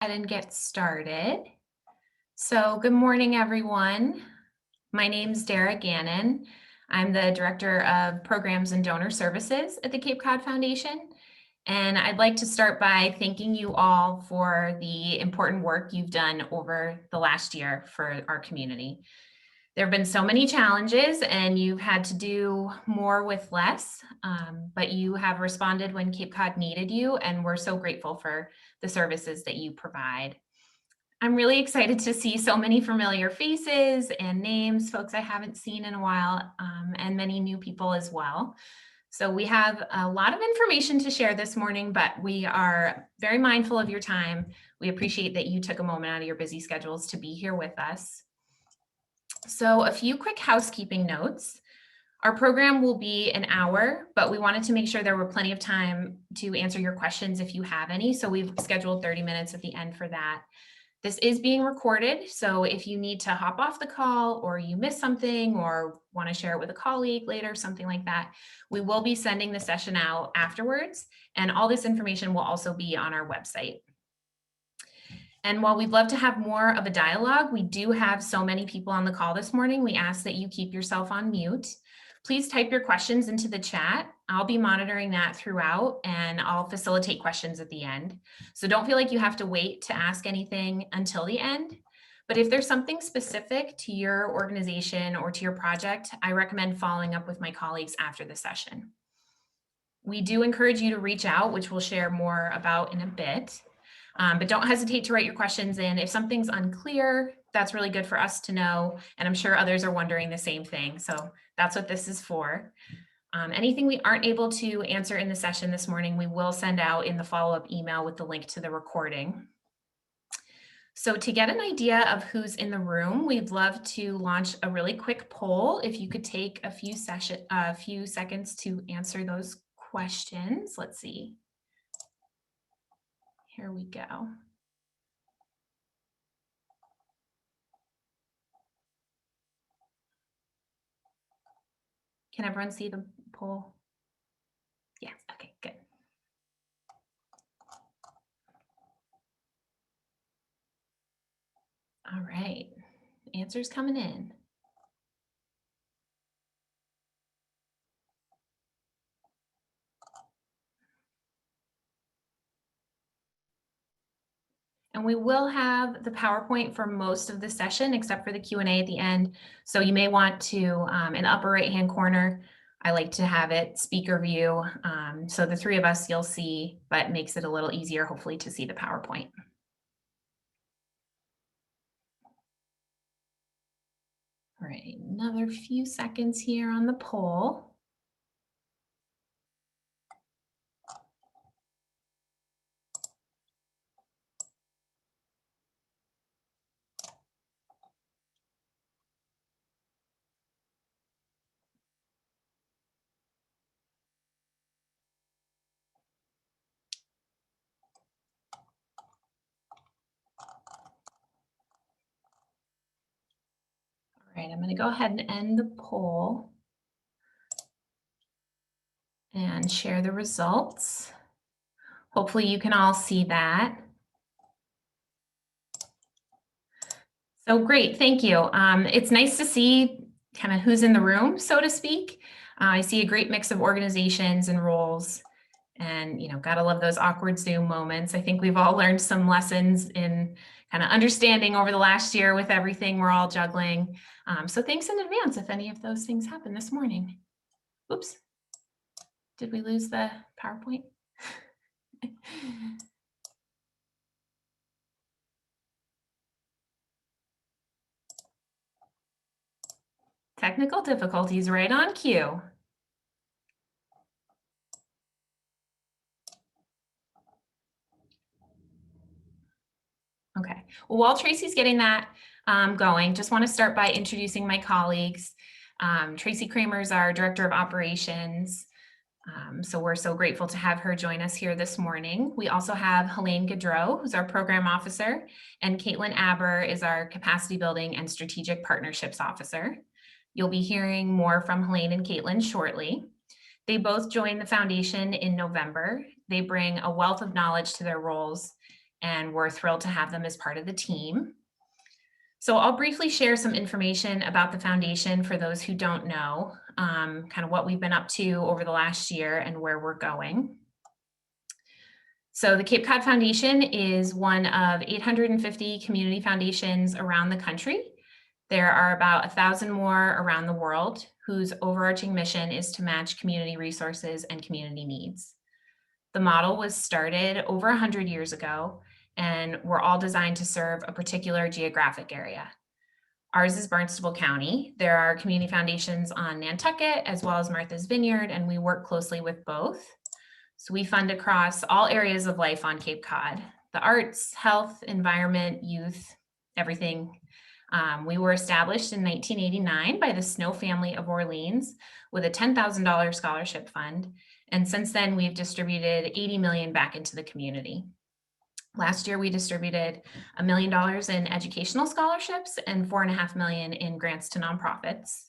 Ahead and get started. So good morning, everyone. My name's Dara Gannon. I'm the Director of Programs and Donor Services at the Cape Cod Foundation. And I'd like to start by thanking you all for the important work you've done over the last year for our community. There have been so many challenges and you've had to do more with less, but you have responded when Cape Cod needed you, and we're so grateful for the services that you provide. I'm really excited to see so many familiar faces and names, folks I haven't seen in a while, and many new people as well. So we have a lot of information to share this morning, but we are very mindful of your time. We appreciate that you took a moment out of your busy schedules to be here with us. So a few quick housekeeping notes. Our program will be an hour, but we wanted to make sure there were plenty of time to answer your questions if you have any. So we've scheduled 30 minutes at the end for that. This is being recorded, so if you need to hop off the call or you miss something or want to share it with a colleague later, something like that, we will be sending the session out afterwards, and all this information will also be on our website. And while we'd love to have more of a dialogue, we do have so many people on the call this morning. We ask that you keep yourself on mute. Please type your questions into the chat. I'll be monitoring that throughout, and I'll facilitate questions at the end. So don't feel like you have to wait to ask anything until the end. But if there's something specific to your organization or to your project, I recommend following up with my colleagues after the session. We do encourage you to reach out, which we'll share more about in a bit. But don't hesitate to write your questions in. If something's unclear, that's really good for us to know. And I'm sure others are wondering the same thing. So that's what this is for. Anything we aren't able to answer in the session this morning, we will send out in the follow-up email with the link to the recording. So to get an idea of who's in the room, we'd love to launch a really quick poll. If you could take a few seconds to answer those questions. Let's see. Here we go. Can everyone see the poll? Yes, okay, good. All right, answers coming in. And we will have the PowerPoint for most of the session, except for the Q&A at the end. So you may want to, in the upper right-hand corner, I like to have it speaker view. So the three of us you'll see, but makes it a little easier, hopefully, to see the PowerPoint. All right, another few seconds here on the poll. All right, I'm going to go ahead and end the poll and share the results. Hopefully you can all see that. So great, thank you. It's nice to see kind of who's in the room, so to speak. I see a great mix of organizations and roles, and gotta love those awkward Zoom moments. I think we've all learned some lessons in kind of understanding over the last year with everything we're all juggling. So thanks in advance if any of those things happen this morning. Oops, did we lose the PowerPoint? Technical difficulties right on cue. Okay, well, while Tracy's getting that going, just want to start by introducing my colleagues. Tracy Kramer is our Director of Operations. So we're so grateful to have her join us here this morning. We also have Helene Gaudreau, who's our Program Officer, and Caitlin Aber is our Capacity Building and Strategic Partnerships Officer. You'll be hearing more from Helene and Caitlin shortly. They both joined the foundation in November. They bring a wealth of knowledge to their roles, and we're thrilled to have them as part of the team. So I'll briefly share some information about the foundation for those who don't know, kind of what we've been up to over the last year and where we're going. So the Cape Cod Foundation is one of 850 community foundations around the country. There are about 1,000 more around the world whose overarching mission is to match community resources and community needs. The model was started over 100 years ago, and we're all designed to serve a particular geographic area. Ours is Barnstable County. There are community foundations on Nantucket as well as Martha's Vineyard, and we work closely with both. So we fund across all areas of life on Cape Cod: the arts, health, environment, youth, everything. We were established in 1989 by the Snow family of Orleans with a $10,000 scholarship fund. And since then, we've distributed $80 million back into the community. Last year, we distributed $1 million in educational scholarships and $4.5 million in grants to nonprofits.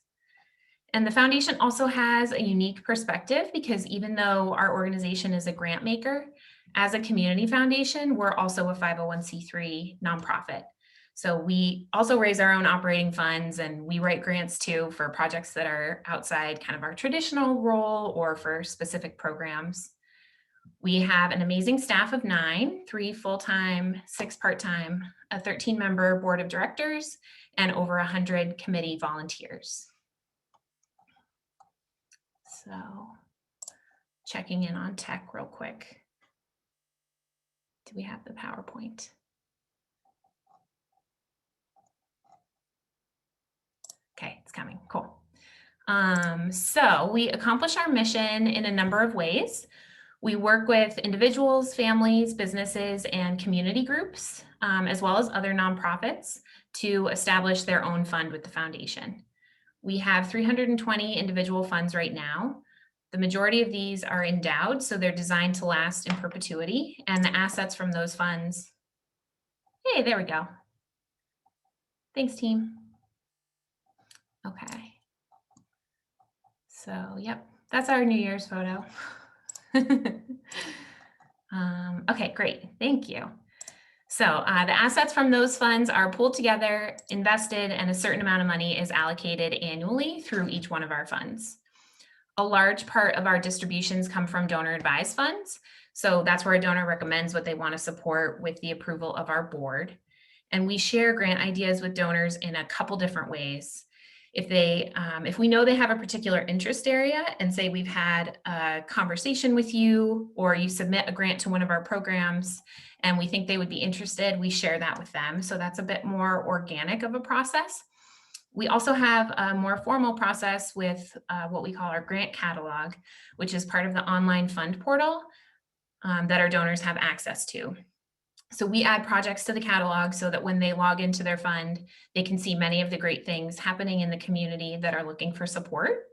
And the foundation also has a unique perspective because even though our organization is a grant maker, as a community foundation, we're also a 501c3 nonprofit. So we also raise our own operating funds, and we write grants too for projects that are outside kind of our traditional role or for specific programs. We have an amazing staff of 9, 3 full-time, 6 part-time, a 13-member board of directors, and over 100 committee volunteers. So checking in on tech real quick. Do we have the PowerPoint? Okay, it's coming, cool. So we accomplish our mission in a number of ways. We work with individuals, families, businesses, and community groups, as well as other nonprofits to establish their own fund with the foundation. We have 320 individual funds right now. The majority of these are endowed, so they're designed to last in perpetuity, and the assets from those funds, hey, there we go. Thanks, team. Okay. So, yep, that's our New Year's photo. Okay, great, thank you. So the assets from those funds are pooled together, invested, and a certain amount of money is allocated annually through each one of our funds. A large part of our distributions come from donor advised funds. So that's where a donor recommends what they want to support with the approval of our board. And we share grant ideas with donors in a couple different ways. If we know they have a particular interest area and say we've had a conversation with you or you submit a grant to one of our programs and we think they would be interested, we share that with them. So that's a bit more organic of a process. We also have a more formal process with what we call our grant catalog, which is part of the online fund portal that our donors have access to. So we add projects to the catalog so that when they log into their fund, they can see many of the great things happening in the community that are looking for support.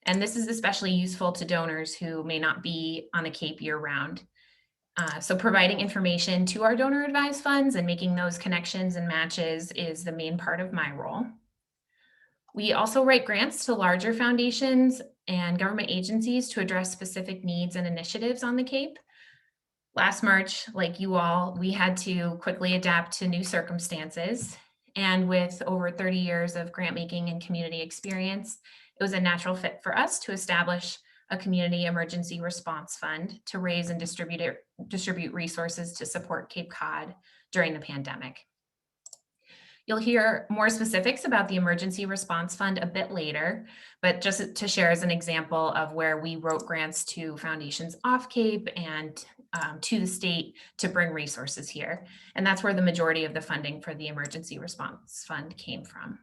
And this is especially useful to donors who may not be on the Cape year-round. So providing information to our donor advised funds and making those connections and matches is the main part of my role. We also write grants to larger foundations and government agencies to address specific needs and initiatives on the Cape. Last March, like you all, we had to quickly adapt to new circumstances. And with over 30 years of grant making and community experience, it was a natural fit for us to establish a community emergency response fund to raise and distribute resources to support Cape Cod during the pandemic. You'll hear more specifics about the Emergency Response Fund a bit later, but just to share as an example of where we wrote grants to foundations off Cape and to the state to bring resources here. And that's where the majority of the funding for the Emergency Response Fund came from.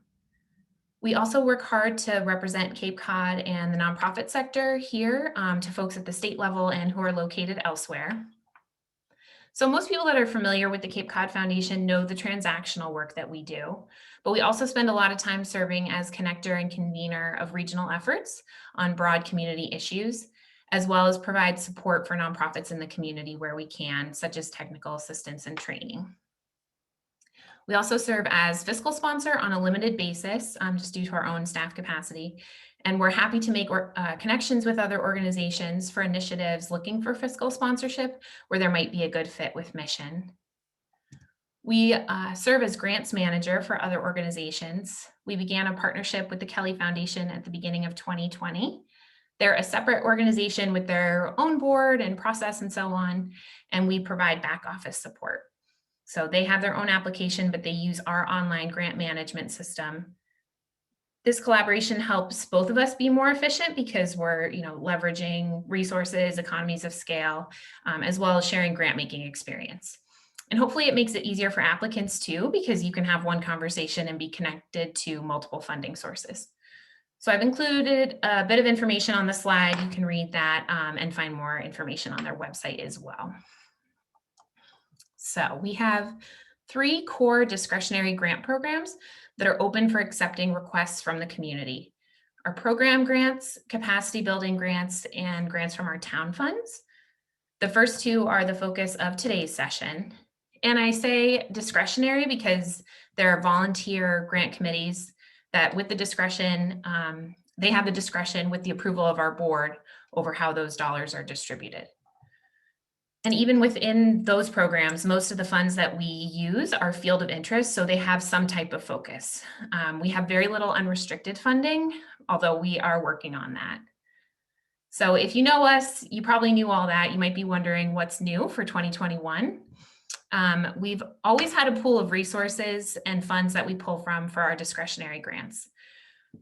We also work hard to represent Cape Cod and the nonprofit sector here to folks at the state level and who are located elsewhere. So most people that are familiar with the Cape Cod Foundation know the transactional work that we do, but we also spend a lot of time serving as connector and convener of regional efforts on broad community issues, as well as provide support for nonprofits in the community where we can, such as technical assistance and training. We also serve as fiscal sponsor on a limited basis, just due to our own staff capacity. And we're happy to make connections with other organizations for initiatives looking for fiscal sponsorship where there might be a good fit with mission. We serve as grants manager for other organizations. We began a partnership with the Kelly Foundation at the beginning of 2020. They're a separate organization with their own board and process and so on, and we provide back office support. So they have their own application, but they use our online grant management system. This collaboration helps both of us be more efficient because we're, leveraging resources, economies of scale, as well as sharing grant making experience. And hopefully it makes it easier for applicants too, because you can have one conversation and be connected to multiple funding sources. So I've included a bit of information on the slide. You can read that and find more information on their website as well. So we have 3 core discretionary grant programs that are open for accepting requests from the community. Our program grants, capacity building grants, and grants from our town funds. The first 2 are the focus of today's session. And I say discretionary because there are volunteer grant committees that with the discretion, they have the discretion with the approval of our board over how those dollars are distributed. And even within those programs, most of the funds that we use are field of interest, so they have some type of focus. We have very little unrestricted funding, although we are working on that. So if you know us, you probably knew all that. You might be wondering what's new for 2021. We've always had a pool of resources and funds that we pull from for our discretionary grants.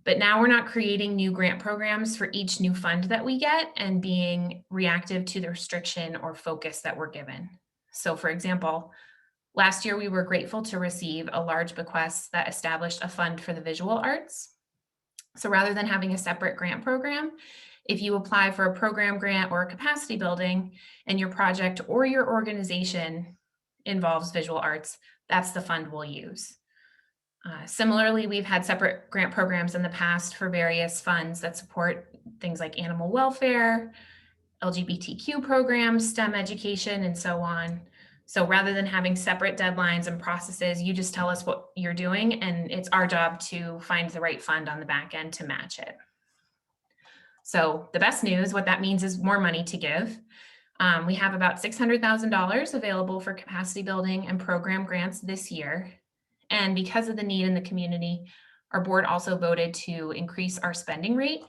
But now we're not creating new grant programs for each new fund that we get and being reactive to the restriction or focus that we're given. So for example, last year we were grateful to receive a large bequest that established a fund for the visual arts. So rather than having a separate grant program, if you apply for a program grant or a capacity building and your project or your organization involves visual arts, that's the fund we'll use. Similarly, we've had separate grant programs in the past for various funds that support things like animal welfare, LGBTQ programs, STEM education, and so on. So rather than having separate deadlines and processes, you just tell us what you're doing, and it's our job to find the right fund on the back end to match it. So the best news, what that means is more money to give. We have about $600,000 available for capacity building and program grants this year. And because of the need in the community, our board also voted to increase our spending rate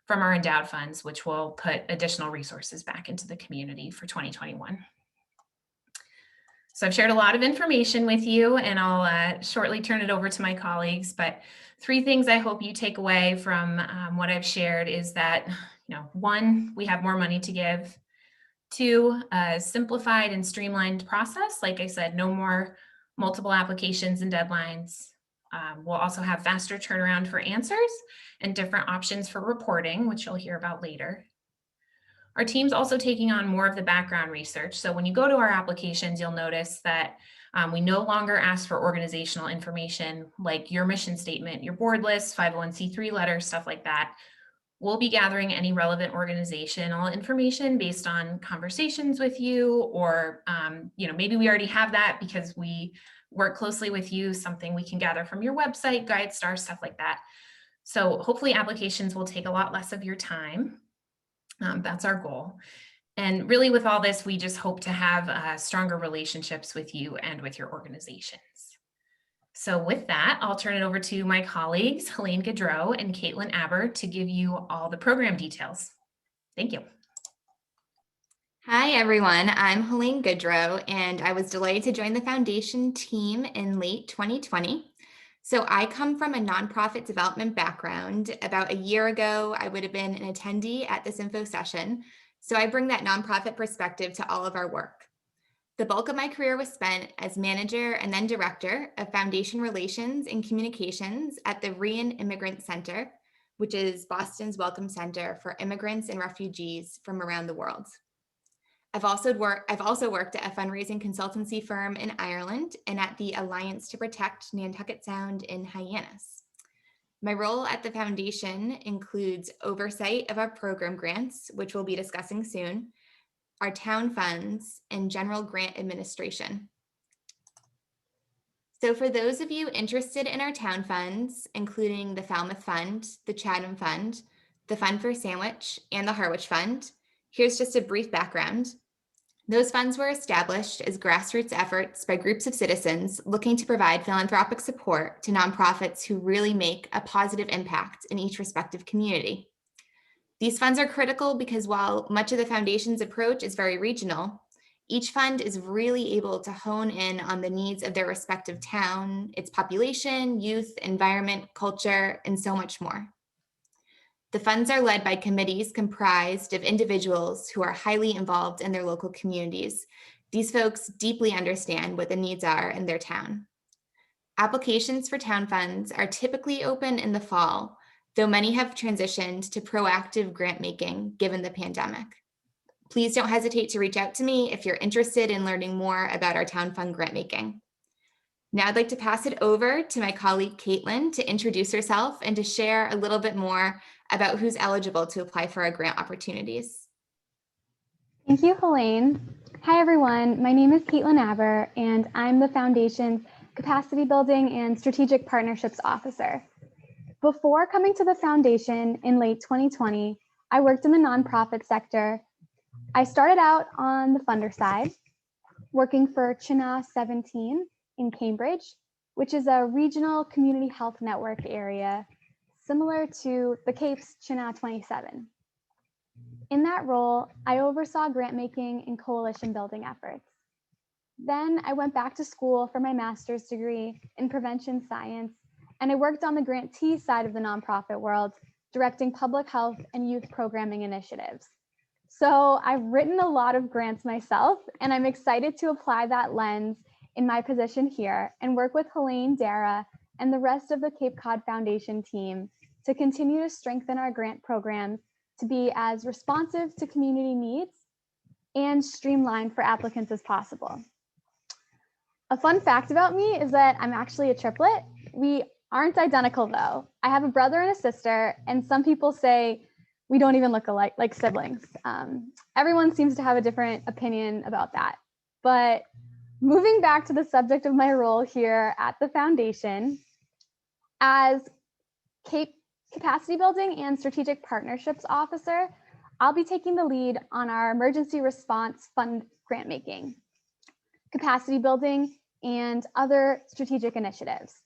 from our endowed funds, which will put additional resources back into the community for 2021. So I've shared a lot of information with you, and I'll shortly turn it over to my colleagues. But 3 things I hope you take away from what I've shared is that, 1, we have more money to give. 2, a simplified and streamlined process. Like I said, no more multiple applications and deadlines. We'll also have faster turnaround for answers and different options for reporting, which you'll hear about later. Our team's also taking on more of the background research. So when you go to our applications, you'll notice that we no longer ask for organizational information like your mission statement, your board list, 501c3 letter, stuff like that. We'll be gathering any relevant organizational information based on conversations with you, or maybe we already have that because we work closely with you, something we can gather from your website, GuideStar, stuff like that. So hopefully applications will take a lot less of your time. That's our goal. And really with all this, we just hope to have stronger relationships with you and with your organizations. So with that, I'll turn it over to my colleagues, Helene Gaudreau and Caitlin Aber, to give you all the program details. Thank you. Hi, everyone. I'm Helene Gaudreau, and I was delighted to join the foundation team in late 2020. So I come from a nonprofit development background. About a year ago, I would have been an attendee at this info session. So I bring that nonprofit perspective to all of our work. The bulk of my career was spent as manager and then director of foundation relations and communications at the Re-Immigrant Center, which is Boston's welcome center for immigrants and refugees from around the world. I've also worked at a fundraising consultancy firm in Ireland and at the Alliance to Protect Nantucket Sound in Hyannis. My role at the foundation includes oversight of our program grants, which we'll be discussing soon, our town funds, and general grant administration. So for those of you interested in our town funds, including the Falmouth Fund, the Chatham Fund, the Fund for Sandwich, and the Harwich Fund, here's just a brief background. Those funds were established as grassroots efforts by groups of citizens looking to provide philanthropic support to nonprofits who really make a positive impact in each respective community. These funds are critical because while much of the foundation's approach is very regional, each fund is really able to hone in on the needs of their respective town, its population, youth, environment, culture, and so much more. The funds are led by committees comprised of individuals who are highly involved in their local communities. These folks deeply understand what the needs are in their town. Applications for town funds are typically open in the fall, though many have transitioned to proactive grant making given the pandemic. Please don't hesitate to reach out to me if you're interested in learning more about our town fund grant making. Now I'd like to pass it over to my colleague Caitlin to introduce herself and to share a little bit more about who's eligible to apply for our grant opportunities. Thank you, Helene. Hi, everyone. My name is Caitlin Aber, and I'm the Foundation's Capacity Building and Strategic Partnerships Officer. Before coming to the Foundation in late 2020, I worked in the nonprofit sector. I started out on the funder side, working for Chinna 17 in Cambridge, which is a regional community health network area similar to the Cape's Chinna 27. In that role, I oversaw grant making and coalition building efforts. Then I went back to school for my master's degree in prevention science, and I worked on the grantee side of the nonprofit world, directing public health and youth programming initiatives. So I've written a lot of grants myself, and I'm excited to apply that lens in my position here and work with Helene, Dara, and the rest of the Cape Cod Foundation team to continue to strengthen our grant programs to be as responsive to community needs and streamlined for applicants as possible. A fun fact about me is that I'm actually a triplet. We aren't identical though. I have a brother and a sister, and some people say we don't even look alike, like siblings. Everyone seems to have a different opinion about that. But moving back to the subject of my role here at the Foundation, as Cape Capacity Building and Strategic Partnerships Officer, I'll be taking the lead on our Emergency Response Fund grant making, capacity building, and other strategic initiatives.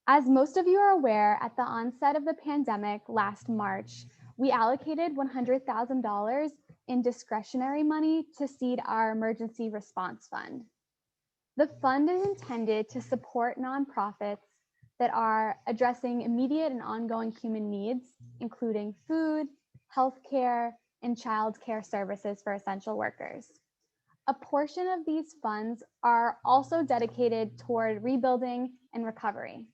As most of you are aware, at the onset of the pandemic last March, we allocated $100,000 in discretionary money to seed our Emergency Response Fund. The fund is intended to support nonprofits that are addressing immediate and ongoing human needs, including food, healthcare, and childcare services for essential workers. A portion of these funds are also dedicated toward rebuilding and recovery.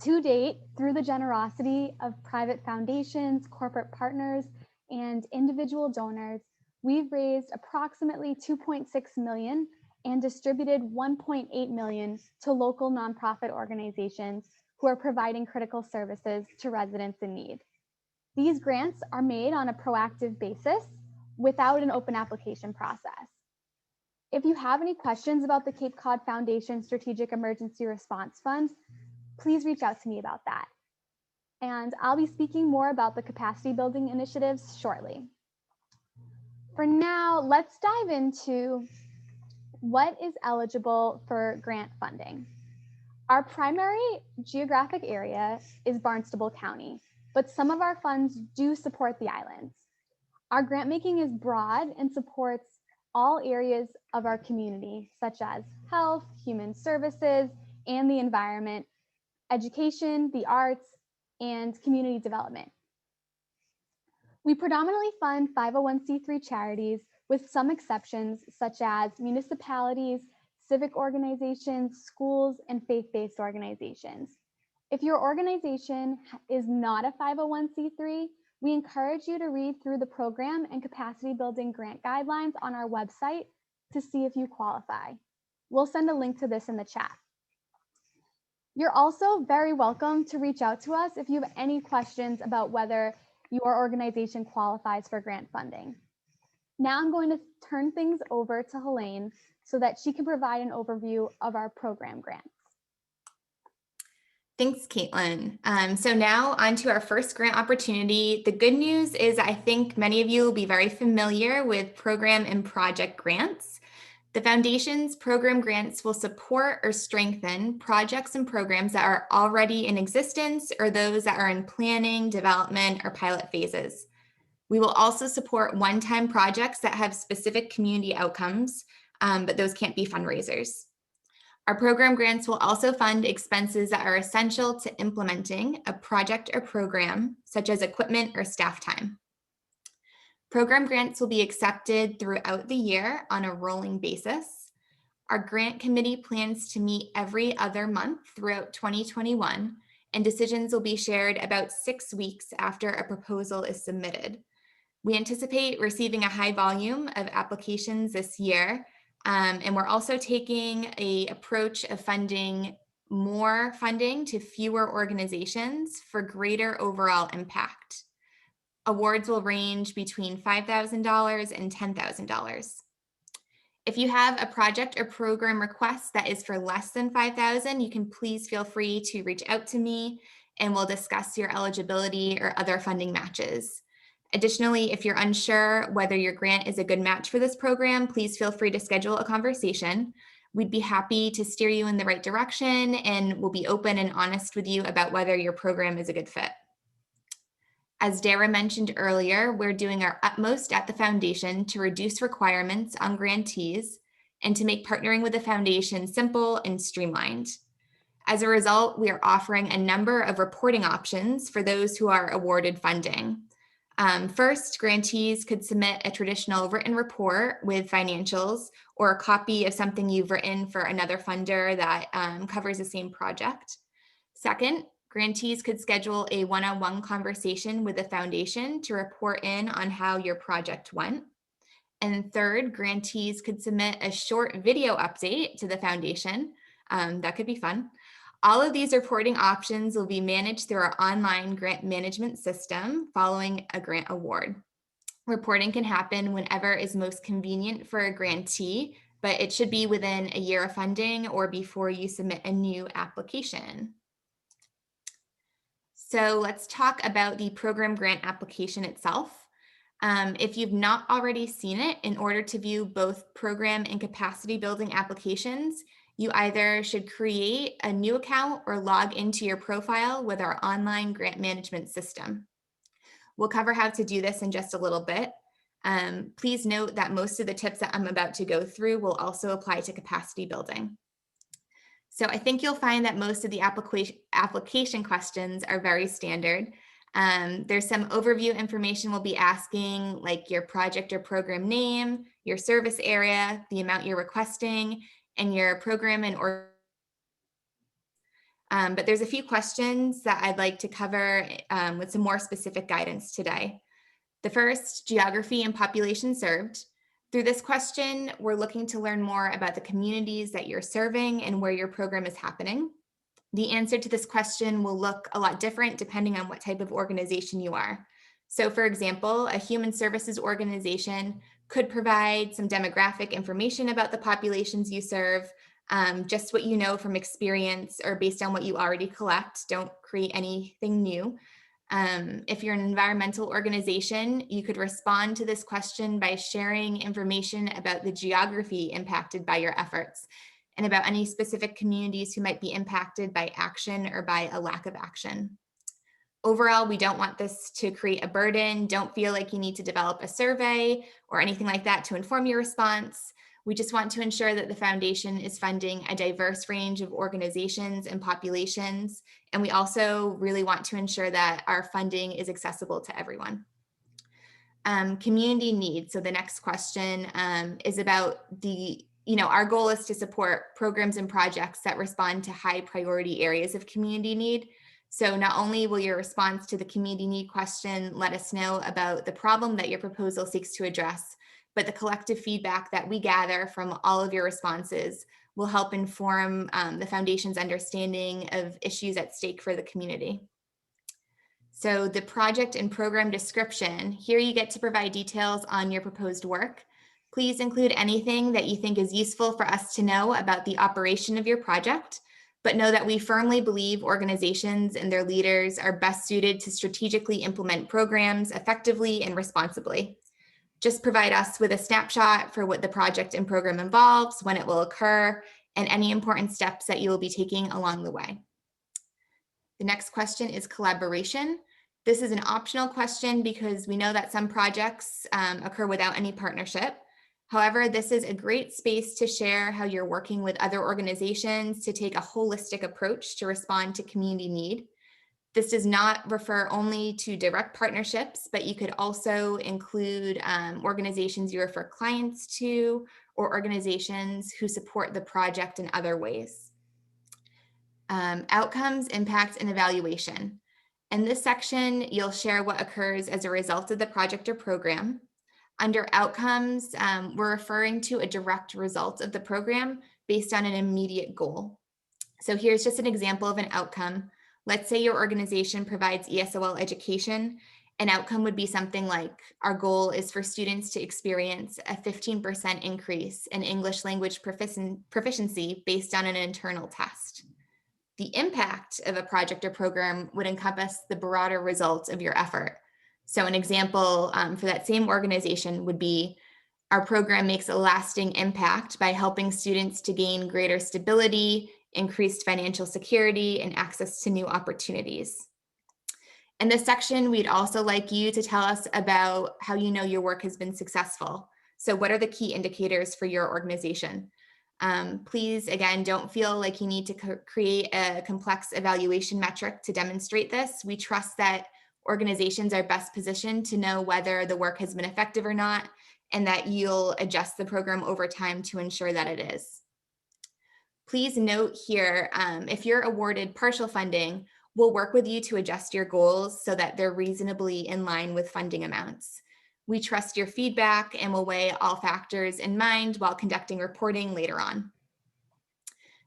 To date, through the generosity of private foundations, corporate partners, and individual donors, we've raised approximately $2.6 million and distributed $1.8 million to local nonprofit organizations who are providing critical services to residents in need. These grants are made on a proactive basis without an open application process. If you have any questions about the Cape Cod Foundation Strategic Emergency Response Fund, please reach out to me about that. And I'll be speaking more about the capacity building initiatives shortly. For now, let's dive into what is eligible for grant funding. Our primary geographic area is Barnstable County, but some of our funds do support the islands. Our grant making is broad and supports all areas of our community, such as health, human services, and the environment, education, the arts, and community development. We predominantly fund 501c3 charities with some exceptions, such as municipalities, civic organizations, schools, and faith-based organizations. If your organization is not a 501c3, we encourage you to read through the program and capacity building grant guidelines on our website to see if you qualify. We'll send a link to this in the chat. You're also very welcome to reach out to us if you have any questions about whether your organization qualifies for grant funding. Now I'm going to turn things over to Helene so that she can provide an overview of our program grants. Thanks, Caitlin. So now on to our first grant opportunity. The good news is I think many of you will be very familiar with program and project grants. The Foundation's program grants will support or strengthen projects and programs that are already in existence or those that are in planning, development, or pilot phases. We will also support one-time projects that have specific community outcomes, but those can't be fundraisers. Our program grants will also fund expenses that are essential to implementing a project or program, such as equipment or staff time. Program grants will be accepted throughout the year on a rolling basis. Our grant committee plans to meet every other month throughout 2021, and decisions will be shared about 6 weeks after a proposal is submitted. We anticipate receiving a high volume of applications this year, and we're also taking an approach of funding more funding to fewer organizations for greater overall impact. Awards will range between $5,000 and $10,000. If you have a project or program request that is for less than $5,000, you can please feel free to reach out to me and we'll discuss your eligibility or other funding matches. Additionally, if you're unsure whether your grant is a good match for this program, please feel free to schedule a conversation. We'd be happy to steer you in the right direction, and we'll be open and honest with you about whether your program is a good fit. As Dara mentioned earlier, we're doing our utmost at the Foundation to reduce requirements on grantees and to make partnering with the Foundation simple and streamlined. As a result, we are offering a number of reporting options for those who are awarded funding. First, grantees could submit a traditional written report with financials or a copy of something you've written for another funder that covers the same project. Second, grantees could schedule a one-on-one conversation with the Foundation to report in on how your project went. And third, grantees could submit a short video update to the Foundation. That could be fun. All of these reporting options will be managed through our online grant management system following a grant award. Reporting can happen whenever is most convenient for a grantee, but it should be within a year of funding or before you submit a new application. So let's talk about the program grant application itself. If you've not already seen it, in order to view both program and capacity building applications, you either should create a new account or log into your profile with our online grant management system. We'll cover how to do this in just a little bit. Please note that most of the tips that I'm about to go through will also apply to capacity building. So I think you'll find that most of the application questions are very standard. There's some overview information we'll be asking, like your project or program name, your service area, the amount you're requesting, and your program and but there's a few questions that I'd like to cover with some more specific guidance today. The first, geography and population served. Through this question, we're looking to learn more about the communities that you're serving and where your program is happening. The answer to this question will look a lot different depending on what type of organization you are. So for example, a human services organization could provide some demographic information about the populations you serve, just what you know from experience or based on what you already collect. Don't create anything new. If you're an environmental organization, you could respond to this question by sharing information about the geography impacted by your efforts and about any specific communities who might be impacted by action or by a lack of action. Overall, we don't want this to create a burden. Don't feel like you need to develop a survey or anything like that to inform your response. We just want to ensure that the Foundation is funding a diverse range of organizations and populations. And we also really want to ensure that our funding is accessible to everyone. Community needs. So the next question is about our goal is to support programs and projects that respond to high priority areas of community need. So not only will your response to the community need question let us know about the problem that your proposal seeks to address, but the collective feedback that we gather from all of your responses will help inform the Foundation's understanding of issues at stake for the community. So the project and program description, here you get to provide details on your proposed work. Please include anything that you think is useful for us to know about the operation of your project. but know that we firmly believe organizations and their leaders are best suited to strategically implement programs effectively and responsibly. Just provide us with a snapshot for what the project and program involves, when it will occur, and any important steps that you will be taking along the way. The next question is collaboration. This is an optional question because we know that some projects occur without any partnership. However, this is a great space to share how you're working with other organizations to take a holistic approach to respond to community need. This does not refer only to direct partnerships, but you could also include organizations you refer clients to or organizations who support the project in other ways. Outcomes, impact, and evaluation. In this section, you'll share what occurs as a result of the project or program. Under outcomes, we're referring to a direct result of the program based on an immediate goal. So here's just an example of an outcome. Let's say your organization provides ESOL education. An outcome would be something like, our goal is for students to experience a 15% increase in English language proficiency based on an internal test. The impact of a project or program would encompass the broader results of your effort. So an example for that same organization would be, our program makes a lasting impact by helping students to gain greater stability, increased financial security, and access to new opportunities. In this section, we'd also like you to tell us about how you know your work has been successful. So what are the key indicators for your organization? Please, again, don't feel like you need to create a complex evaluation metric to demonstrate this. We trust that organizations are best positioned to know whether the work has been effective or not, and that you'll adjust the program over time to ensure that it is. Please note here, if you're awarded partial funding, we'll work with you to adjust your goals so that they're reasonably in line with funding amounts. We trust your feedback and will weigh all factors in mind while conducting reporting later on.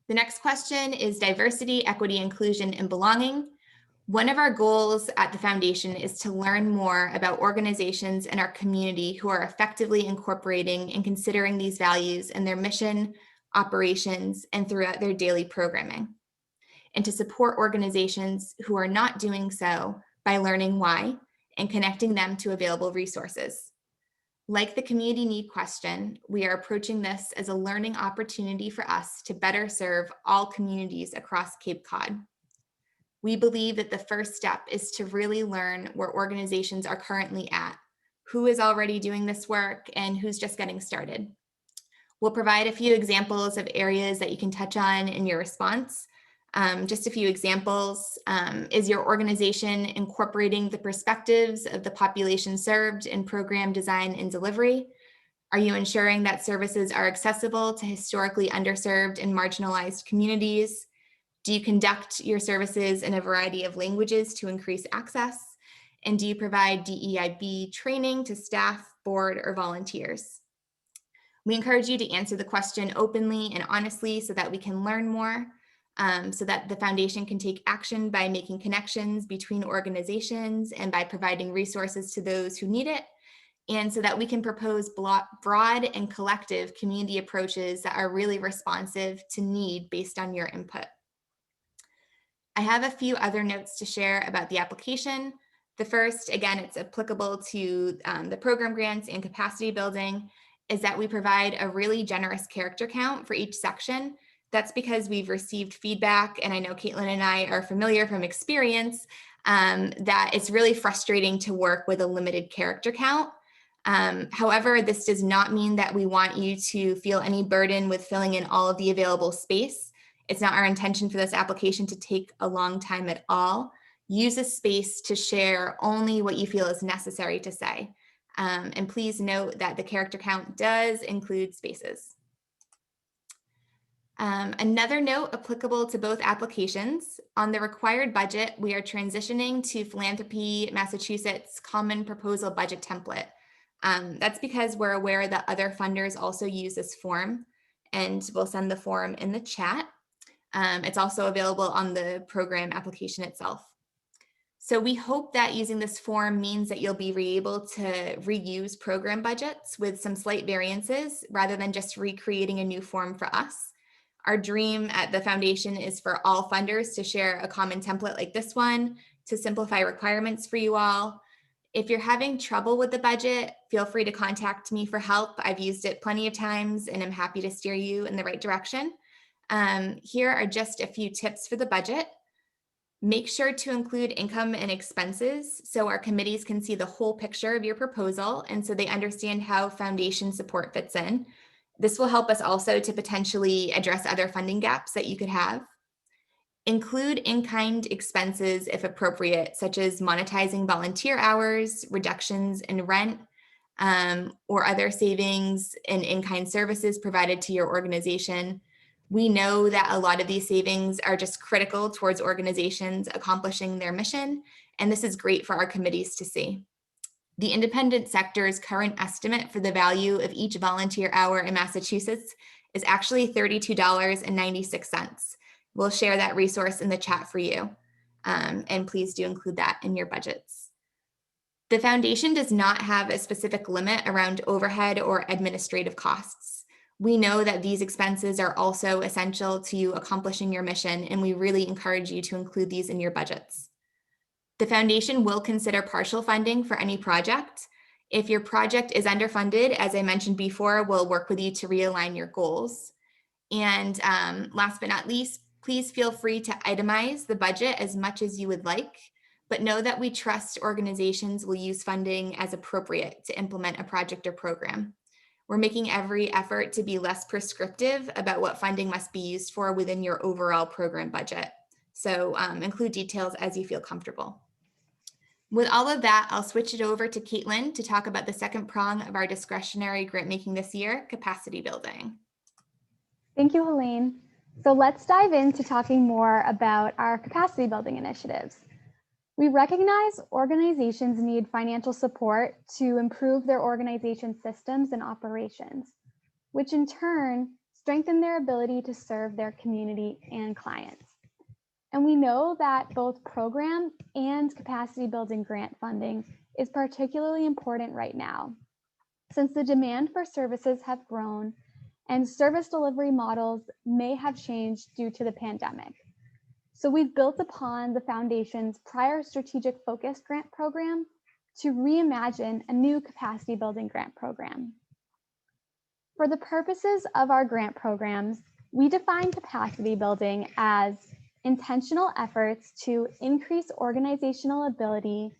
The next question is diversity, equity, inclusion, and belonging. One of our goals at the foundation is to learn more about organizations in our community who are effectively incorporating and considering these values in their mission, operations, and throughout their daily programming, and to support organizations who are not doing so by learning why and connecting them to available resources. Like the community need question, we are approaching this as a learning opportunity for us to better serve all communities across Cape Cod. We believe that the first step is to really learn where organizations are currently at, who is already doing this work, and who's just getting started. We'll provide a few examples of areas that you can touch on in your response. Just a few examples. Is your organization incorporating the perspectives of the population served in program design and delivery? Are you ensuring that services are accessible to historically underserved and marginalized communities? Do you conduct your services in a variety of languages to increase access? And do you provide DEIB training to staff, board, or volunteers? We encourage you to answer the question openly and honestly so that we can learn more. So that the foundation can take action by making connections between organizations and by providing resources to those who need it, and so that we can propose broad and collective community approaches that are really responsive to need based on your input. I have a few other notes to share about the application. The first, again, it's applicable to the program grants and capacity building, is that we provide a really generous character count for each section. That's because we've received feedback, and I know Caitlin and I are familiar from experience, that it's really frustrating to work with a limited character count. However, this does not mean that we want you to feel any burden with filling in all of the available space. It's not our intention for this application to take a long time at all. Use a space to share only what you feel is necessary to say. And please note that the character count does include spaces. Another note applicable to both applications, on the required budget, we are transitioning to Philanthropy Massachusetts Common Proposal Budget Template. That's because we're aware that other funders also use this form, and we'll send the form in the chat. It's also available on the program application itself. So we hope that using this form means that you'll be able to reuse program budgets with some slight variances rather than just recreating a new form for us. Our dream at the foundation is for all funders to share a common template like this one to simplify requirements for you all. If you're having trouble with the budget, feel free to contact me for help. I've used it plenty of times and I'm happy to steer you in the right direction. Here are just a few tips for the budget. Make sure to include income and expenses so our committees can see the whole picture of your proposal and so they understand how foundation support fits in. This will help us also to potentially address other funding gaps that you could have. Include in-kind expenses if appropriate, such as monetizing volunteer hours, reductions in rent, or other savings in in-kind services provided to your organization. We know that a lot of these savings are just critical towards organizations accomplishing their mission, and this is great for our committees to see. The independent sector's current estimate for the value of each volunteer hour in Massachusetts is actually $32.96. We'll share that resource in the chat for you, and please do include that in your budgets. The foundation does not have a specific limit around overhead or administrative costs. We know that these expenses are also essential to you accomplishing your mission, and we really encourage you to include these in your budgets. The foundation will consider partial funding for any project. If your project is underfunded, as I mentioned before, we'll work with you to realign your goals. And last but not least, please feel free to itemize the budget as much as you would like, but know that we trust organizations will use funding as appropriate to implement a project or program. We're making every effort to be less prescriptive about what funding must be used for within your overall program budget. So include details as you feel comfortable. With all of that, I'll switch it over to Caitlin to talk about the second prong of our discretionary grant making this year, capacity building. Thank you, Helene. So let's dive into talking more about our capacity building initiatives. We recognize organizations need financial support to improve their organization systems and operations, which in turn strengthen their ability to serve their community and clients. And we know that both program and capacity building grant funding is particularly important right now, since the demand for services have grown and service delivery models may have changed due to the pandemic. So we've built upon the foundation's prior strategic focus grant program to reimagine a new capacity building grant program. For the purposes of our grant programs, we define capacity building as intentional efforts to increase organizational ability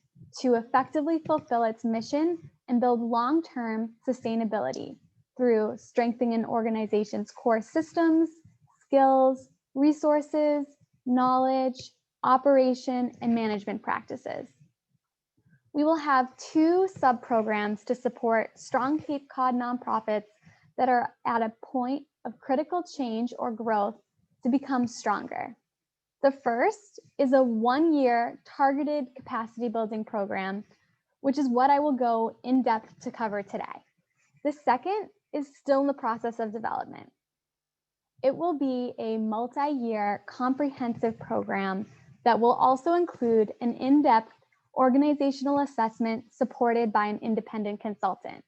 to effectively fulfill its mission and build long-term sustainability through strengthening an organization's core systems, skills, resources, knowledge, operation, and management practices. We will have 2 sub-programs to support strong Cape Cod nonprofits that are at a point of critical change or growth to become stronger. The first is a 1-year targeted capacity building program, which is what I will go in depth to cover today. The second is still in the process of development. It will be a multi-year comprehensive program that will also include an in-depth organizational assessment supported by an independent consultant.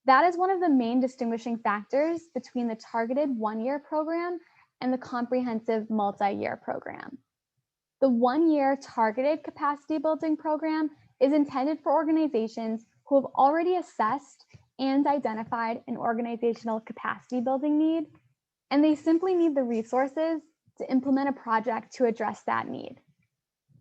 That is one of the main distinguishing factors between the targeted 1-year program and the comprehensive multi-year program. The 1-year targeted capacity building program is intended for organizations who have already assessed and identified an organizational capacity building need, and they simply need the resources to implement a project to address that need.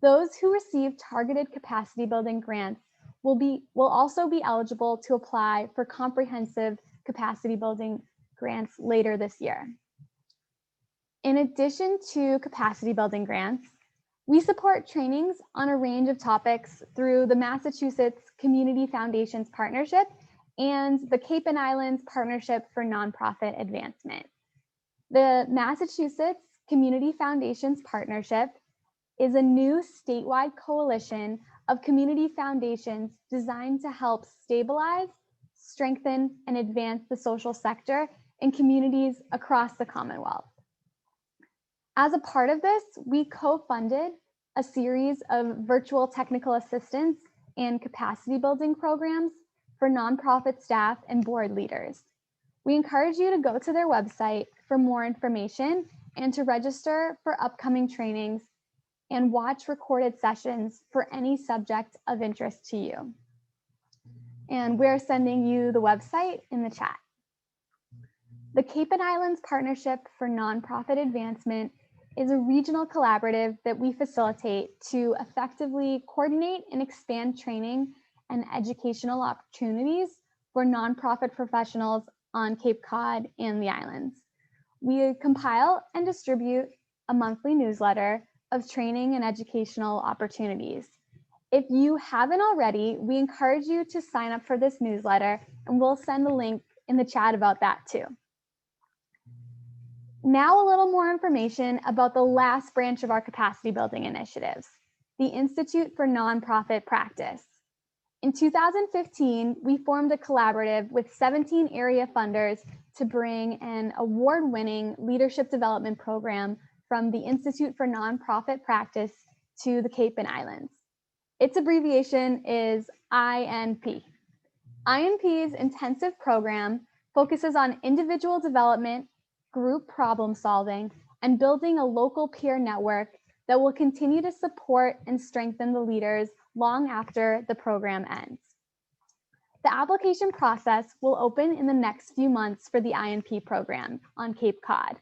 Those who receive targeted capacity building grants will also be eligible to apply for comprehensive capacity building grants later this year. In addition to capacity building grants, we support trainings on a range of topics through the Massachusetts Community Foundations Partnership and the Cape and Islands Partnership for Nonprofit Advancement. The Massachusetts Community Foundations Partnership is a new statewide coalition of community foundations designed to help stabilize, strengthen, and advance the social sector in communities across the Commonwealth. As a part of this, we co-funded a series of virtual technical assistance and capacity building programs for nonprofit staff and board leaders. We encourage you to go to their website for more information and to register for upcoming trainings and watch recorded sessions for any subject of interest to you. And we're sending you the website in the chat. The Cape and Islands Partnership for Nonprofit Advancement is a regional collaborative that we facilitate to effectively coordinate and expand training and educational opportunities for nonprofit professionals on Cape Cod and the islands. We compile and distribute a monthly newsletter of training and educational opportunities. If you haven't already, we encourage you to sign up for this newsletter, and we'll send a link in the chat about that too. Now a little more information about the last branch of our capacity building initiatives, the Institute for Nonprofit Practice. In 2015, we formed a collaborative with 17 area funders to bring an award-winning leadership development program from the Institute for Nonprofit Practice to the Cape and Islands. Its abbreviation is INP. INP's intensive program focuses on individual development, group problem solving, and building a local peer network that will continue to support and strengthen the leaders long after the program ends. The application process will open in the next few months for the INP program on Cape Cod.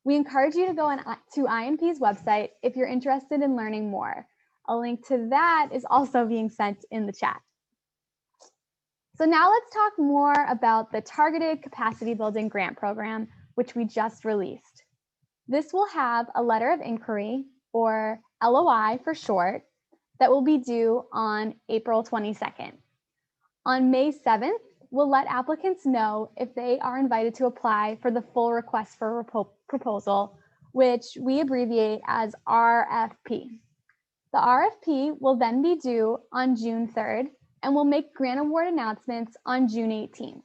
We encourage you to go to INP's website if you're interested in learning more. A link to that is also being sent in the chat. So now let's talk more about the Targeted Capacity Building Grant Program, which we just released. This will have a letter of inquiry, or LOI for short, that will be due on April 22nd. On May 7th, we'll let applicants know if they are invited to apply for the full request for proposal, which we abbreviate as RFP. The RFP will then be due on June 3rd, and we'll make grant award announcements on June 18th.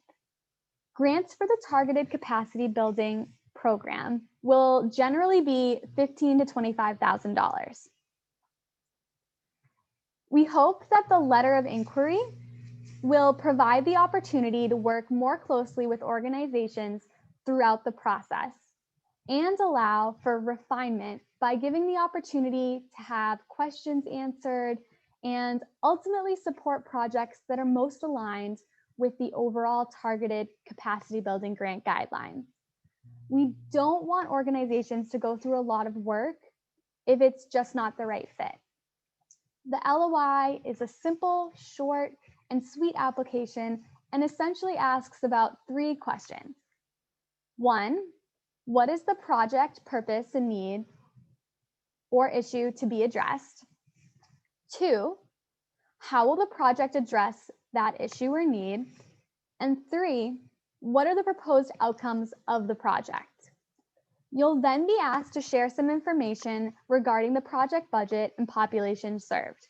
Grants for the Targeted Capacity Building Program will generally be $15,000 to $25,000. We hope that the letter of inquiry will provide the opportunity to work more closely with organizations throughout the process and allow for refinement by giving the opportunity to have questions answered and ultimately support projects that are most aligned with the overall Targeted Capacity Building Grant guidelines. We don't want organizations to go through a lot of work if it's just not the right fit. The LOI is a simple, short, and sweet application and essentially asks about 3 questions. 1, what is the project purpose and need or issue to be addressed? 2, how will the project address that issue or need? And 3, what are the proposed outcomes of the project? You'll then be asked to share some information regarding the project budget and population served.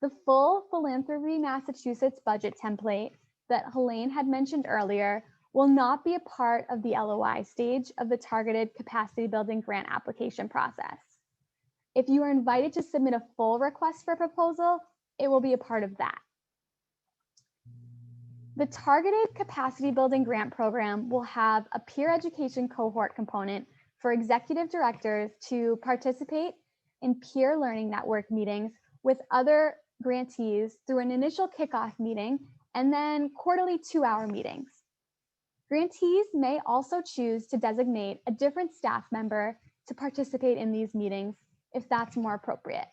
The full Philanthropy Massachusetts budget template that Helene had mentioned earlier will not be a part of the LOI stage of the Targeted Capacity Building Grant application process. If you are invited to submit a full request for proposal, it will be a part of that. The Targeted Capacity Building Grant Program will have a peer education cohort component for executive directors to participate in peer learning network meetings with other grantees through an initial kickoff meeting and then quarterly 2-hour meetings. Grantees may also choose to designate a different staff member to participate in these meetings if that's more appropriate.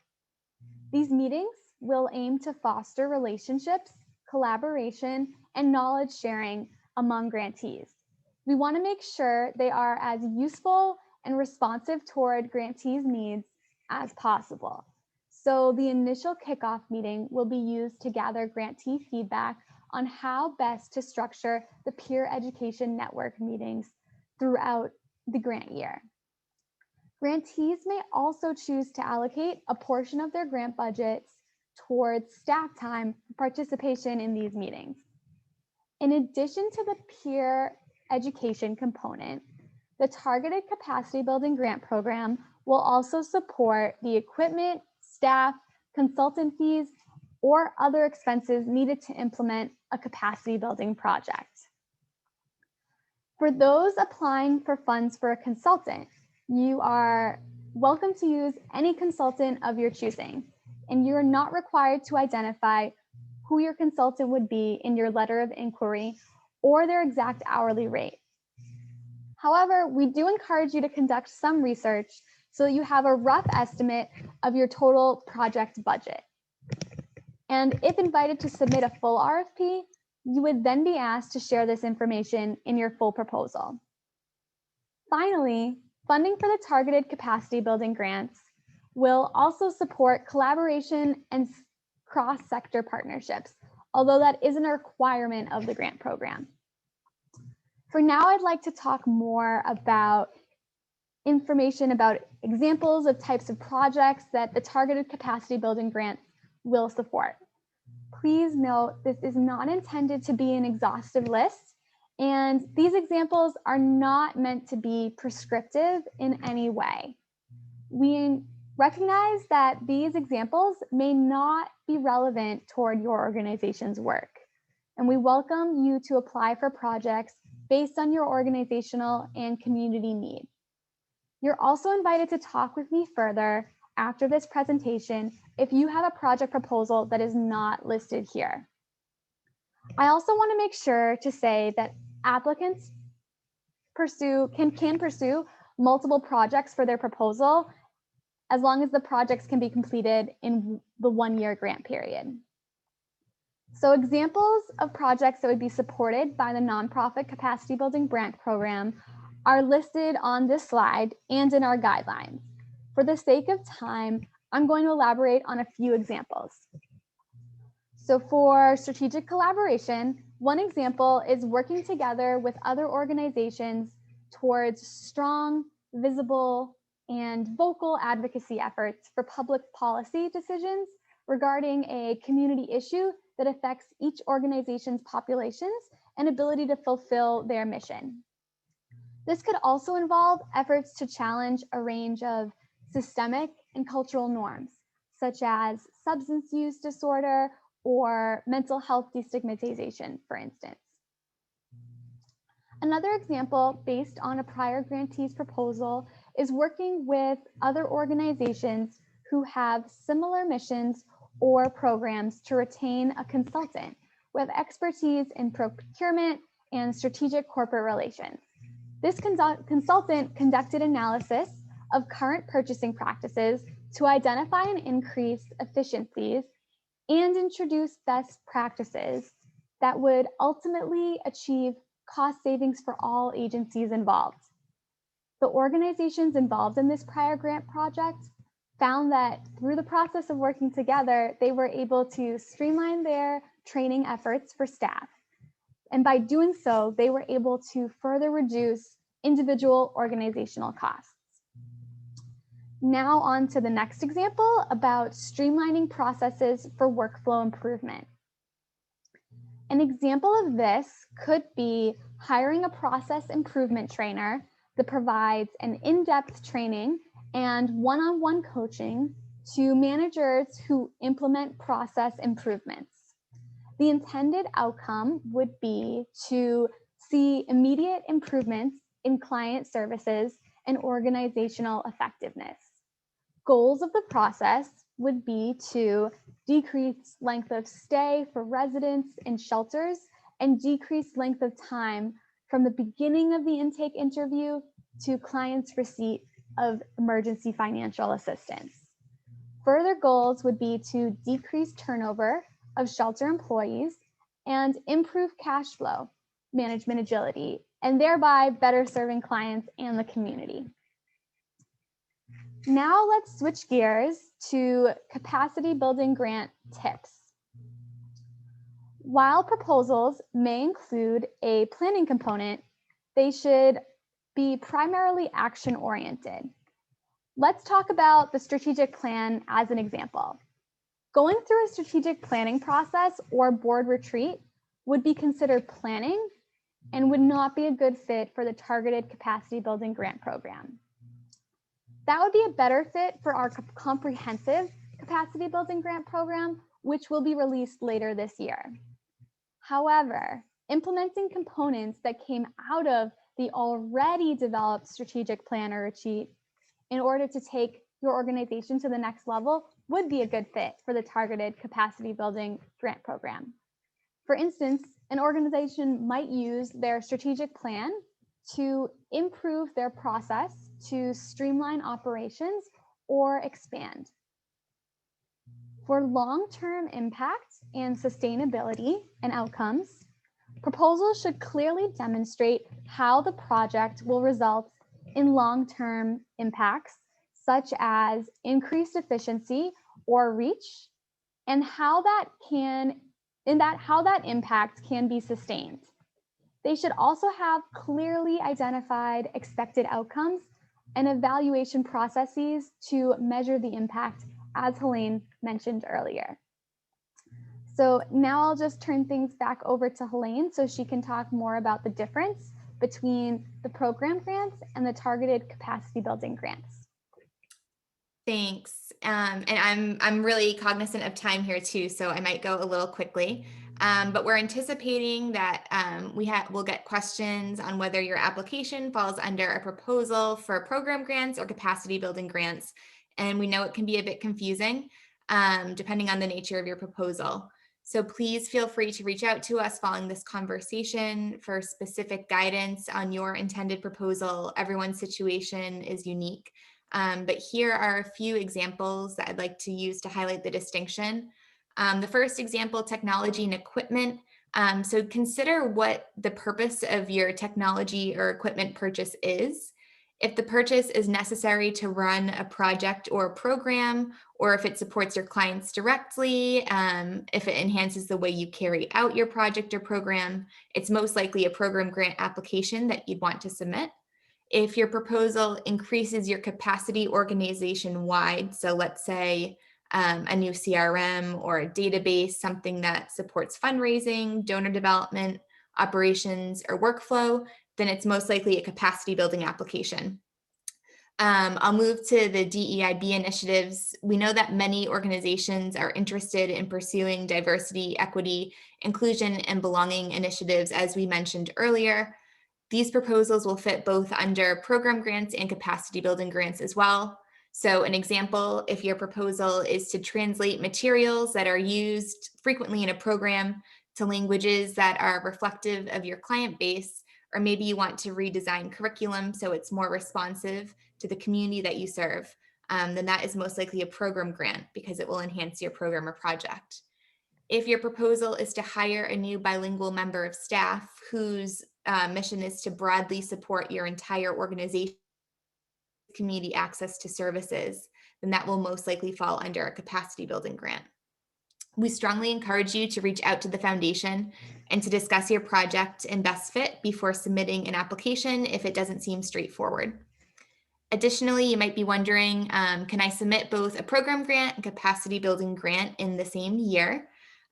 These meetings will aim to foster relationships, collaboration, and knowledge sharing among grantees. We want to make sure they are as useful and responsive toward grantees' needs as possible. So the initial kickoff meeting will be used to gather grantee feedback on how best to structure the peer education network meetings throughout the grant year. Grantees may also choose to allocate a portion of their grant budgets towards staff time for participation in these meetings. In addition to the peer education component, the Targeted Capacity Building Grant Program will also support the equipment, staff, consultant fees, or other expenses needed to implement a capacity building project. For those applying for funds for a consultant, you are welcome to use any consultant of your choosing, and you are not required to identify who your consultant would be in your letter of inquiry or their exact hourly rate. However, we do encourage you to conduct some research so that you have a rough estimate of your total project budget. And if invited to submit a full RFP, you would then be asked to share this information in your full proposal. Finally, funding for the targeted capacity building grants will also support collaboration and cross-sector partnerships, although that isn't a requirement of the grant program. For now, I'd like to talk more about information about examples of types of projects that the targeted capacity building grants will support. Please note this is not intended to be an exhaustive list, and these examples are not meant to be prescriptive in any way. We recognize that these examples may not be relevant toward your organization's work, and we welcome you to apply for projects based on your organizational and community needs. You're also invited to talk with me further after this presentation if you have a project proposal that is not listed here. I also want to make sure to say that applicants can pursue multiple projects for their proposal as long as the projects can be completed in the 1-year grant period. So examples of projects that would be supported by the Nonprofit Capacity Building Grant Program are listed on this slide and in our guidelines. For the sake of time, I'm going to elaborate on a few examples. So for strategic collaboration, one example is working together with other organizations towards strong, visible, and vocal advocacy efforts for public policy decisions regarding a community issue that affects each organization's populations and ability to fulfill their mission. This could also involve efforts to challenge a range of systemic and cultural norms, such as substance use disorder or mental health destigmatization, for instance. Another example based on a prior grantee's proposal is working with other organizations who have similar missions or programs to retain a consultant with expertise in procurement and strategic corporate relations. This consultant conducted analysis of current purchasing practices to identify and increase efficiencies and introduce best practices that would ultimately achieve cost savings for all agencies involved. The organizations involved in this prior grant project found that through the process of working together, they were able to streamline their training efforts for staff. And by doing so, they were able to further reduce individual organizational costs. Now on to the next example about streamlining processes for workflow improvement. An example of this could be hiring a process improvement trainer that provides an in-depth training and one-on-one coaching to managers who implement process improvements. The intended outcome would be to see immediate improvements in client services and organizational effectiveness. Goals of the process would be to decrease length of stay for residents in shelters and decrease length of time from the beginning of the intake interview to clients' receipt of emergency financial assistance. Further goals would be to decrease turnover of shelter employees and improve cash flow management agility, and thereby better serving clients and the community. Now let's switch gears to capacity building grant tips. While proposals may include a planning component, they should be primarily action-oriented. Let's talk about the strategic plan as an example. Going through a strategic planning process or board retreat would be considered planning and would not be a good fit for the targeted capacity building grant program. That would be a better fit for our comprehensive capacity building grant program, which will be released later this year. However, implementing components that came out of the already developed strategic plan or cheat in order to take your organization to the next level would be a good fit for the targeted capacity building grant program. For instance, an organization might use their strategic plan to improve their process to streamline operations or expand. For long-term impact and sustainability and outcomes, proposals should clearly demonstrate how the project will result in long-term impacts, such as increased efficiency or reach, and how that impact can be sustained. They should also have clearly identified expected outcomes and evaluation processes to measure the impact, as Helene mentioned earlier. So now I'll just turn things back over to Helene so she can talk more about the difference between the program grants and the targeted capacity building grants. Thanks. And I'm really cognizant of time here too, so I might go a little quickly. But we're anticipating that we'll get questions on whether your application falls under a proposal for program grants or capacity building grants. And we know it can be a bit confusing depending on the nature of your proposal. So please feel free to reach out to us following this conversation for specific guidance on your intended proposal. Everyone's situation is unique. But here are a few examples that I'd like to use to highlight the distinction. The first example, technology and equipment. So consider what the purpose of your technology or equipment purchase is. If the purchase is necessary to run a project or a program, or if it supports your clients directly, if it enhances the way you carry out your project or program, it's most likely a program grant application that you'd want to submit. If your proposal increases your capacity organization-wide, so let's say a new CRM or a database, something that supports fundraising, donor development, operations, or workflow, then it's most likely a capacity building application. I'll move to the DEIB initiatives. We know that many organizations are interested in pursuing diversity, equity, inclusion, and belonging initiatives, as we mentioned earlier. These proposals will fit both under program grants and capacity building grants as well. So an example, if your proposal is to translate materials that are used frequently in a program to languages that are reflective of your client base, or maybe you want to redesign curriculum so it's more responsive to the community that you serve, then that is most likely a program grant because it will enhance your program or project. If your proposal is to hire a new bilingual member of staff whose mission is to broadly support your entire organization, community access to services, then that will most likely fall under a capacity building grant. We strongly encourage you to reach out to the foundation and to discuss your project and best fit before submitting an application if it doesn't seem straightforward. Additionally, you might be wondering, can I submit both a program grant and capacity building grant in the same year?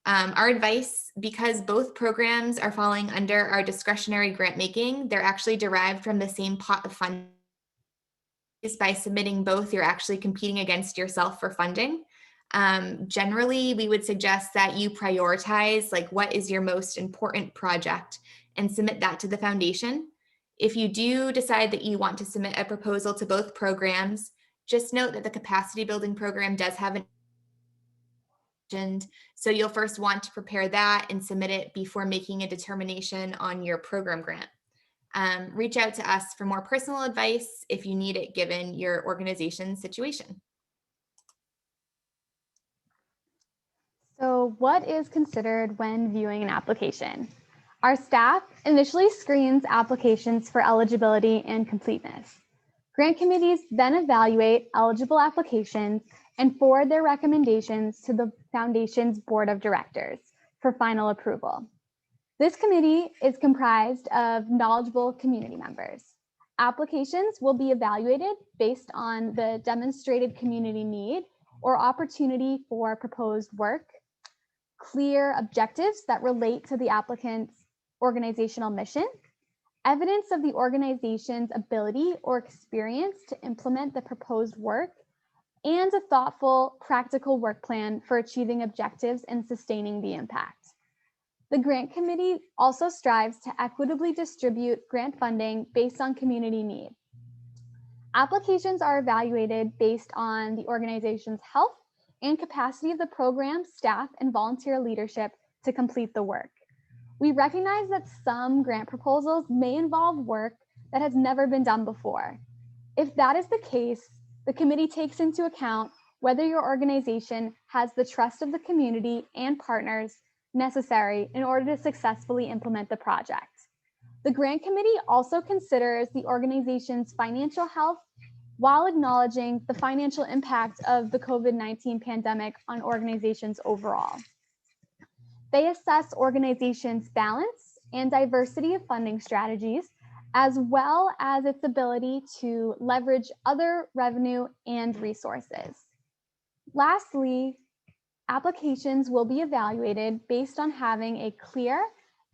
Our advice, because both programs are falling under our discretionary grant making, they're actually derived from the same pot of funding. By submitting both, you're actually competing against yourself for funding. Generally, we would suggest that you prioritize like what is your most important project and submit that to the foundation. If you do decide that you want to submit a proposal to both programs, just note that the capacity building program does have an so you'll first want to prepare that and submit it before making a determination on your program grant. Reach out to us for more personal advice if you need it given your organization's situation. So what is considered when viewing an application? Our staff initially screens applications for eligibility and completeness. Grant committees then evaluate eligible applications and forward their recommendations to the Foundation's Board of Directors for final approval. This committee is comprised of knowledgeable community members. Applications will be evaluated based on the demonstrated community need or opportunity for proposed work, clear objectives that relate to the applicant's organizational mission, evidence of the organization's ability or experience to implement the proposed work, and a thoughtful, practical work plan for achieving objectives and sustaining the impact. The grant committee also strives to equitably distribute grant funding based on community need. Applications are evaluated based on the organization's health and capacity of the program, staff, and volunteer leadership to complete the work. We recognize that some grant proposals may involve work that has never been done before. If that is the case, the committee takes into account whether your organization has the trust of the community and partners necessary in order to successfully implement the project. The grant committee also considers the organization's financial health while acknowledging the financial impact of the COVID-19 pandemic on organizations overall. They assess organizations' balance and diversity of funding strategies, as well as its ability to leverage other revenue and resources. Lastly, applications will be evaluated based on having a clear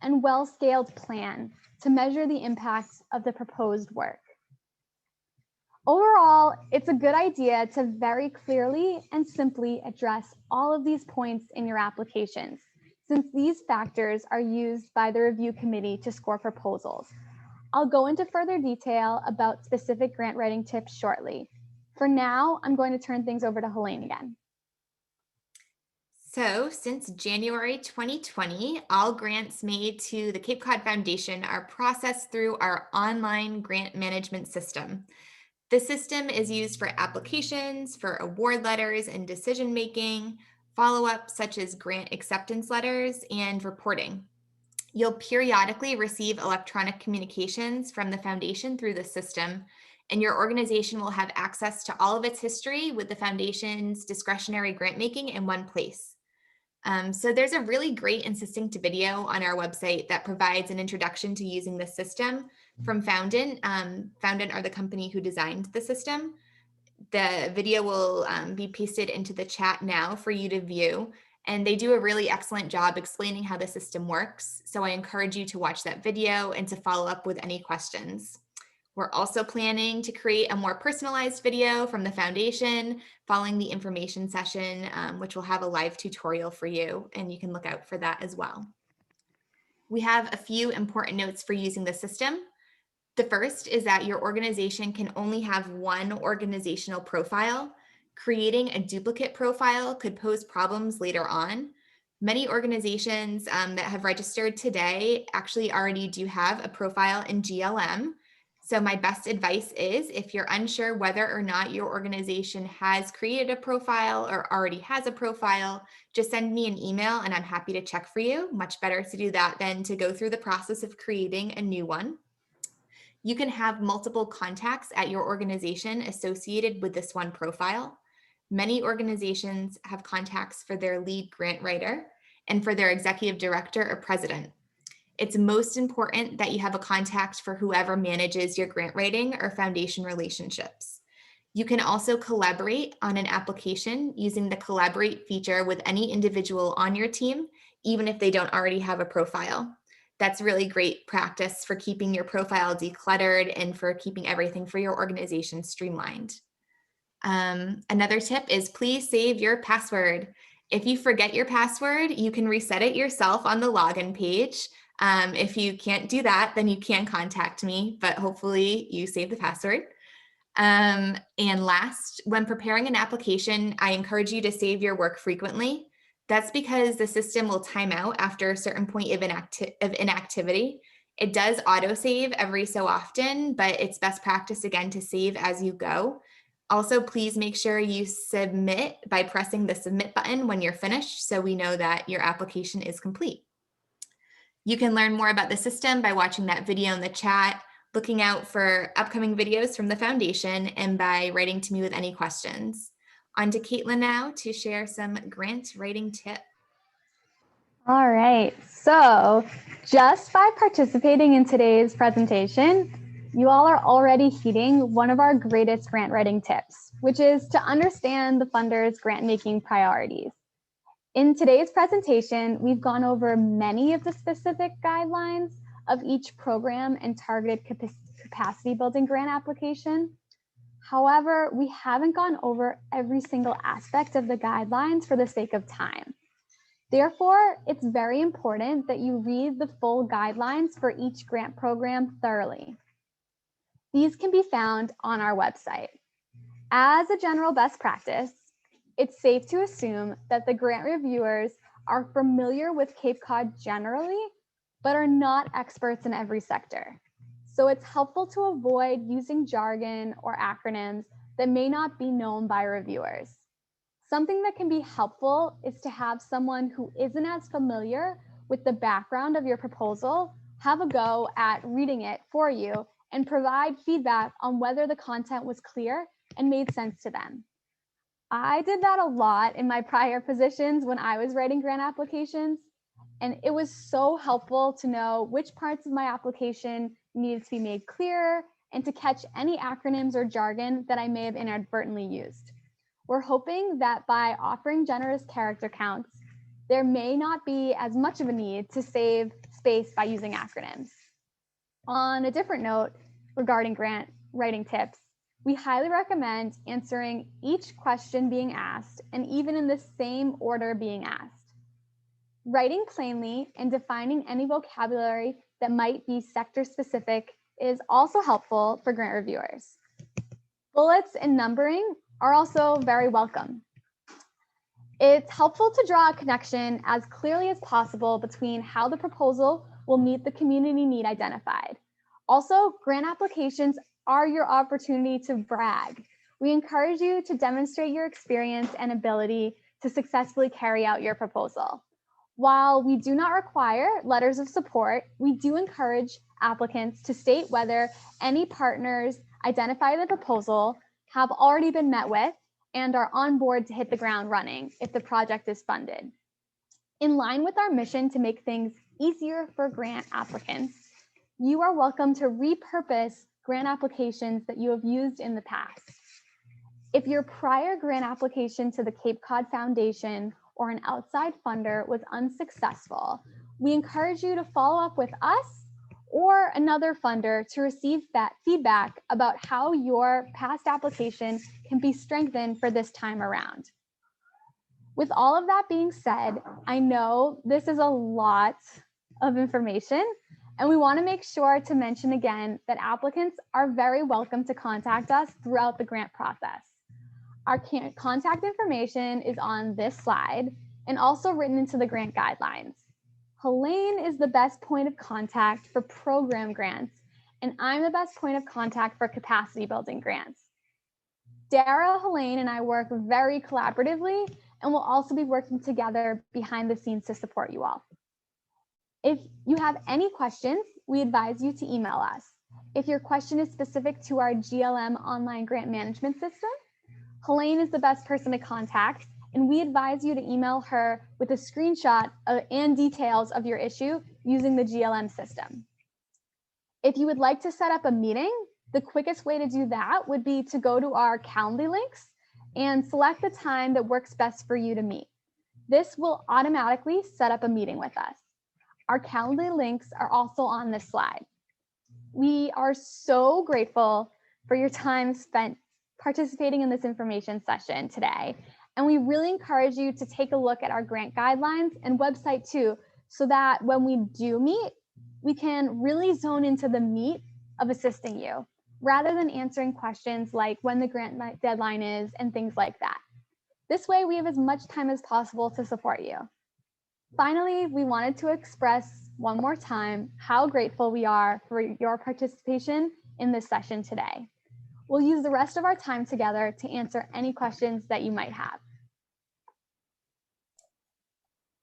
and well-scaled plan to measure the impact of the proposed work. Overall, it's a good idea to very clearly and simply address all of these points in your applications, since these factors are used by the review committee to score proposals. I'll go into further detail about specific grant writing tips shortly. For now, I'm going to turn things over to Helene again. So since January 2020, all grants made to the Cape Cod Foundation are processed through our online grant management system. This system is used for applications, for award letters and decision-making, follow-up such as grant acceptance letters, and reporting. You'll periodically receive electronic communications from the foundation through the system, and your organization will have access to all of its history with the foundation's discretionary grant making in one place. So there's a really great and succinct video on our website that provides an introduction to using the system from Foundant. Foundant are the company who designed the system. The video will be pasted into the chat now for you to view, and they do a really excellent job explaining how the system works. So I encourage you to watch that video and to follow up with any questions. We're also planning to create a more personalized video from the foundation following the information session, which will have a live tutorial for you, and you can look out for that as well. We have a few important notes for using the system. The first is that your organization can only have one organizational profile. Creating a duplicate profile could pose problems later on. Many organizations that have registered today actually already do have a profile in GLM. So my best advice is, if you're unsure whether or not your organization has created a profile or already has a profile, just send me an email and I'm happy to check for you. Much better to do that than to go through the process of creating a new one. You can have multiple contacts at your organization associated with this one profile. Many organizations have contacts for their lead grant writer and for their executive director or president. It's most important that you have a contact for whoever manages your grant writing or foundation relationships. You can also collaborate on an application using the Collaborate feature with any individual on your team, even if they don't already have a profile. That's really great practice for keeping your profile decluttered and for keeping everything for your organization streamlined. Another tip is please save your password. If you forget your password, you can reset it yourself on the login page. If you can't do that, then you can contact me, but hopefully you save the password. And last, when preparing an application, I encourage you to save your work frequently. That's because the system will time out after a certain point of inactivity. It does autosave every so often, but it's best practice again to save as you go. Also, please make sure you submit by pressing the submit button when you're finished, so we know that your application is complete. You can learn more about the system by watching that video in the chat, looking out for upcoming videos from the foundation, and by writing to me with any questions. On to Caitlin now to share some grant writing tips. All right, so just by participating in today's presentation, you all are already heeding one of our greatest grant writing tips, which is to understand the funder's grant-making priorities. In today's presentation, we've gone over many of the specific guidelines of each program and targeted capacity building grant application. However, we haven't gone over every single aspect of the guidelines for the sake of time. Therefore, it's very important that you read the full guidelines for each grant program thoroughly. These can be found on our website. As a general best practice, it's safe to assume that the grant reviewers are familiar with Cape Cod generally, but are not experts in every sector. So it's helpful to avoid using jargon or acronyms that may not be known by reviewers. Something that can be helpful is to have someone who isn't as familiar with the background of your proposal have a go at reading it for you and provide feedback on whether the content was clear and made sense to them. I did that a lot in my prior positions when I was writing grant applications, and it was so helpful to know which parts of my application needed to be made clearer and to catch any acronyms or jargon that I may have inadvertently used. We're hoping that by offering generous character counts, there may not be as much of a need to save space by using acronyms. On a different note, regarding grant writing tips, we highly recommend answering each question being asked and even in the same order being asked. Writing plainly and defining any vocabulary that might be sector specific is also helpful for grant reviewers. Bullets and numbering are also very welcome. It's helpful to draw a connection as clearly as possible between how the proposal will meet the community need identified. Also, grant applications are your opportunity to brag. We encourage you to demonstrate your experience and ability to successfully carry out your proposal. While we do not require letters of support, we do encourage applicants to state whether any partners identified in the proposal have already been met with and are on board to hit the ground running if the project is funded. In line with our mission to make things easier for grant applicants, you are welcome to repurpose grant applications that you have used in the past. If your prior grant application to the Cape Cod Foundation or an outside funder was unsuccessful, we encourage you to follow up with us or another funder to receive that feedback about how your past application can be strengthened for this time around. With all of that being said, I know this is a lot of information, and we want to make sure to mention again that applicants are very welcome to contact us throughout the grant process. Our contact information is on this slide and also written into the grant guidelines. Helene is the best point of contact for program grants, and I'm the best point of contact for capacity building grants. Dara, Helene, and I work very collaboratively and will also be working together behind the scenes to support you all. If you have any questions, we advise you to email us. If your question is specific to our GLM online grant management system, Helene is the best person to contact, and we advise you to email her with a screenshot and details of your issue using the GLM system. If you would like to set up a meeting, the quickest way to do that would be to go to our Calendly links and select the time that works best for you to meet. This will automatically set up a meeting with us. Our Calendly links are also on this slide. We are so grateful for your time spent participating in this information session today. And we really encourage you to take a look at our grant guidelines and website too, so that when we do meet, we can really zone into the meat of assisting you, rather than answering questions like when the grant deadline is and things like that. This way, we have as much time as possible to support you. Finally, we wanted to express one more time how grateful we are for your participation in this session today. We'll use the rest of our time together to answer any questions that you might have.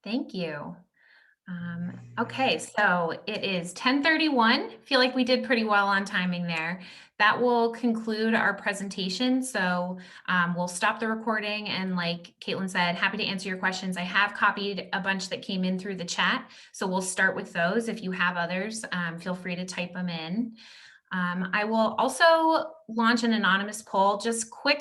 Thank you. Okay, so it is 10:31. Feel like we did pretty well on timing there. That will conclude our presentation. So we'll stop the recording, and like Caitlin said, happy to answer your questions. I have copied a bunch that came in through the chat, so we'll start with those. If you have others, feel free to type them in. I will also launch an anonymous poll. Just quick